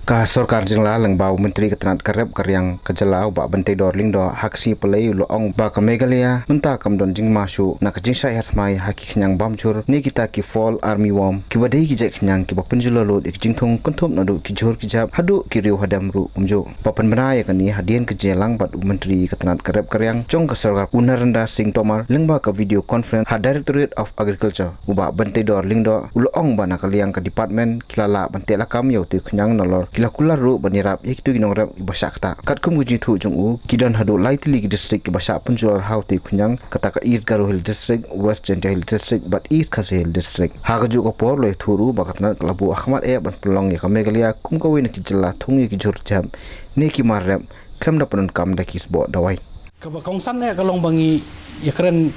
Ka Sarkar jingla lengbau Menteri Ketenaga Kerjaan Karyang Kejelau ba Bentai Dorling do haksi pelai lo ong ba ka Meghalaya menta kam don jing masuk na ka jing sai hatmai haki khnyang bamjur ni kita ki fall army worm ki badai ki jek khnyang ki ba penjulo lo ik jing thong konthop na du ki jor ki jap hadu ki riu hadam ru umjo papan bana ya kani hadien ke jelang bat Menteri Ketenaga Kerjaan Karyang jong ka Sarkar Punaranda Singh Tomar lengba ka video conference ha Directorate of Agriculture uba Bentai Dorling do lo ong ba na kaliang ka department kilala Bentai lakam yo tu khnyang nolor kila ru banirap ikitu ginongrap ibasakta katkum guji thu jungu kidan hadu laitili district ibasa punjular hauti khunyang kataka East Garo Hill district West Jenta Hill district but East Khasi Hill district hagaju ko por le thuru bakatna labu Ahmad ban pelong ya Meghalaya kumkawi na kijela thungi ki jur jam ni ki marrap khamda panun kam da kisbo dawai ka kongsan ne kalong bangi yakren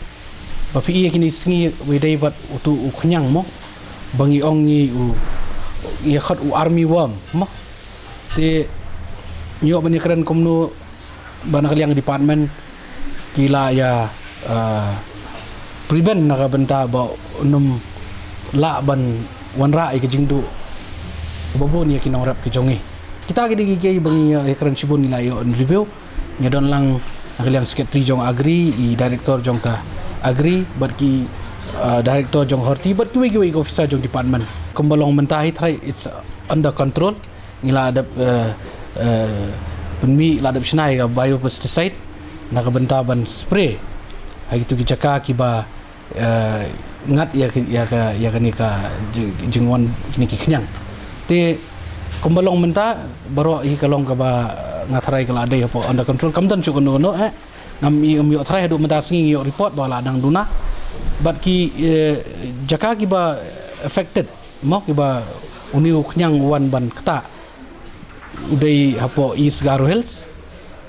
bapi kini singi wedai bat utu khunyang mo bangi ongi u ya khat u army worm mo te nyok bani keren komno bana kaliang department kila ya prevent naga benta ba num la ban wanra ke jingdu bobo ni kinong rap ke jongi kita gidi gi bangi keren sibun nila yo review ngedon lang kaliang secretary jong agri I director jong ka agri bat ki director jong horti bat ki officer jong department kumbalong mentahi try it's under control ngila ada penmi la ada snai ga biopesticide na ka bentaban spray hai tu ki jaka ki ba ngat ya ka ni ka jingwan ni ki khnyang te kombalong menta baro I kalong ka ba ngatrai kala ada apa under control kamdan chu kono no ngam yo trai hadu menta singi yo report ba la dang duna bat ki jaka ki ba affected mo ki ba uni khnyang wan ban kata udai hapo East Garo Hills,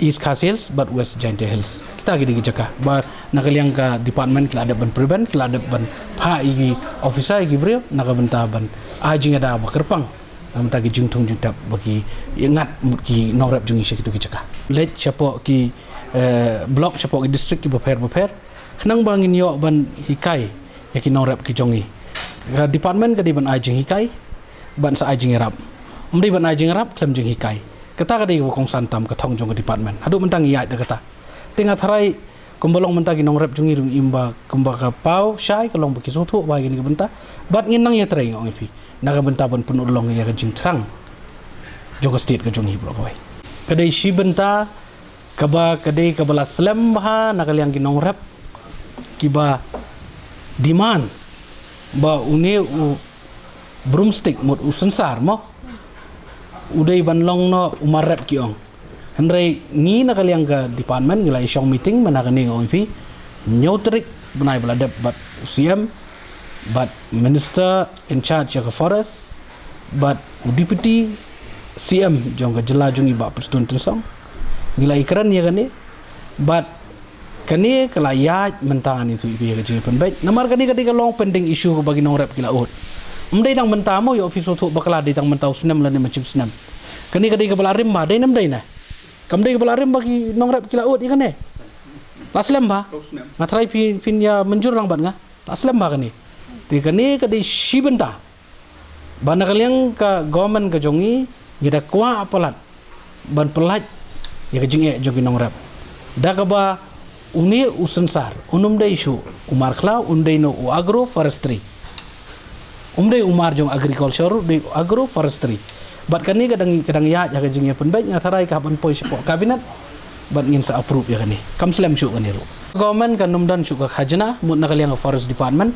East Khasi Hills, but West Jenta Hills. Kita gidi jaka. Bar nakaliang ka department kila ada ban prevent, kila ada ban pa igi officer igi brio nakabenta ban ajing ada bakerpang. Namta gi jingtung jintap bagi ingat ki norap jungi sekitu ki jaka. Let chapo ki block chapo ki district ki beper. Kenang bangin yo ban hikai ya ki norap ki jongi. Ka department ka di ban ajing hikai ban sa ajing rap. Mri ban ajing rap klem jing hikai kata kadai ko kong santam ka thong jong department hadu mentang iya da kata tinga tharai kombolong mentagi nong rap jungi rung imba kumba ka pau syai kalong baki sotu ba gini ka benta bat nginang ya trai ngong ipi naga benta ban penulong ya ka jing trang jong state ka jong hi bro koi kadai shi benta kaba kadai kabala slam ha nakaliang ginong rap kiba demand ba une u broomstick mot usensar mo udai banlong no umarap kiong henry ni nakaliang ka department ngila isyong meeting manakani ngong ipi nyotrik benai beladap but CM but minister in charge of forest but deputy CM jong ka jela jungi ba persatuan tensong ngila ikran ya kani but kani kelaya mentangan itu ipi ka jingi penbaik namar kani ketika long pending issue bagi nong rap kila ut mdai dang mentamo yo office tu bakala dai dang mentau senam lan macam senam kani kadai ke balarim ba dai nam dai na kamdai ke balarim bagi nongrap kila ut ikan laslam ba ngatrai pin ya menjur lang bat nga laslam ba kani ti kani kadai shibenta bana kaliang ka government ka jongi ngida kwa apalat ban pelat ya ka jinge jongi nongrap da ka ba uni usensar unum dai shu umar khla undai no agro forestry umdai umar jong agriculture di agroforestry bat kani kadang ya ka jingya penbaik ngatarai ka ban poi support cabinet bat ngin sa approve ya kani kam slam syu kani ru government kan numdan syu ka khajna mut nakaliang forest department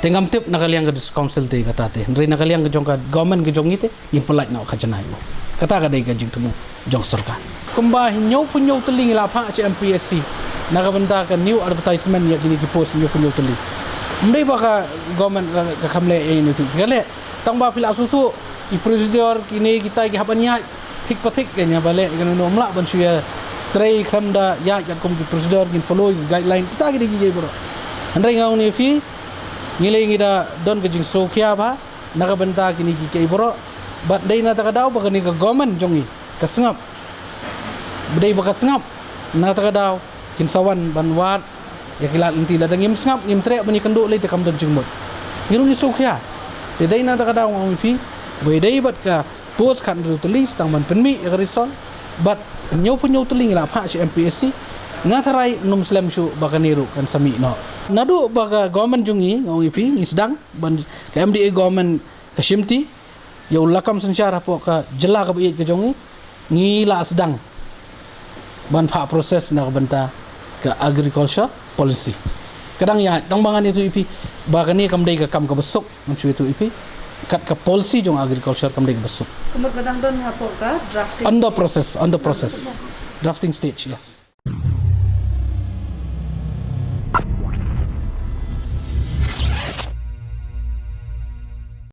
tengam tip nakaliang ka council te kata te nri nakaliang ka jong ka government ka jong ite ngin pelat na khajna yo kata ka dai ka jing tumu jong sarkar kumba hinyo punyo teling la pha MPSC nakabenta ka new advertisement ya kini ki post nyo punyo teling mdai baka government ka khamle ini tu gale tang ba pila sutu ki procedure kini kita ki habanya thik pathik kenya bale kan no mla ban suya trai khamda ya jat kom ki procedure kin follow guideline kita ki gi bro andai ngau ni fi ngile ngida don ka jing sokya ba naga benta kini ki ke bro bat dai na ta daw ba ni ka government jongi ka sengap bdai baka sengap na ta daw kin sawan banwat ya kila inti ladang ngim sngap ngim trek bani kenduk le te kam don jingmut ngirung isuk ya te dai na ta kada ngong pi we dai bat ka post kan ru tulis tang man penmi ya risol but nyo punyo tuling la pha si MPSC ngatarai num slam shu bakaniru kan sami no nadu baga government jungi ngong ipi ngisdang ban ka MDA government ka shimti ya ulakam sensyara po ka jela ka biit ka jongi ngila sedang ban pha proses na benta ke agriculture policy kadang ya tangbangan itu ipi bakani kam dai ka kam ka besok mencu itu ipi kat ka policy jong agriculture kam dai ka besok Kumar kadang don hapo ka drafting on the process drafting stage yes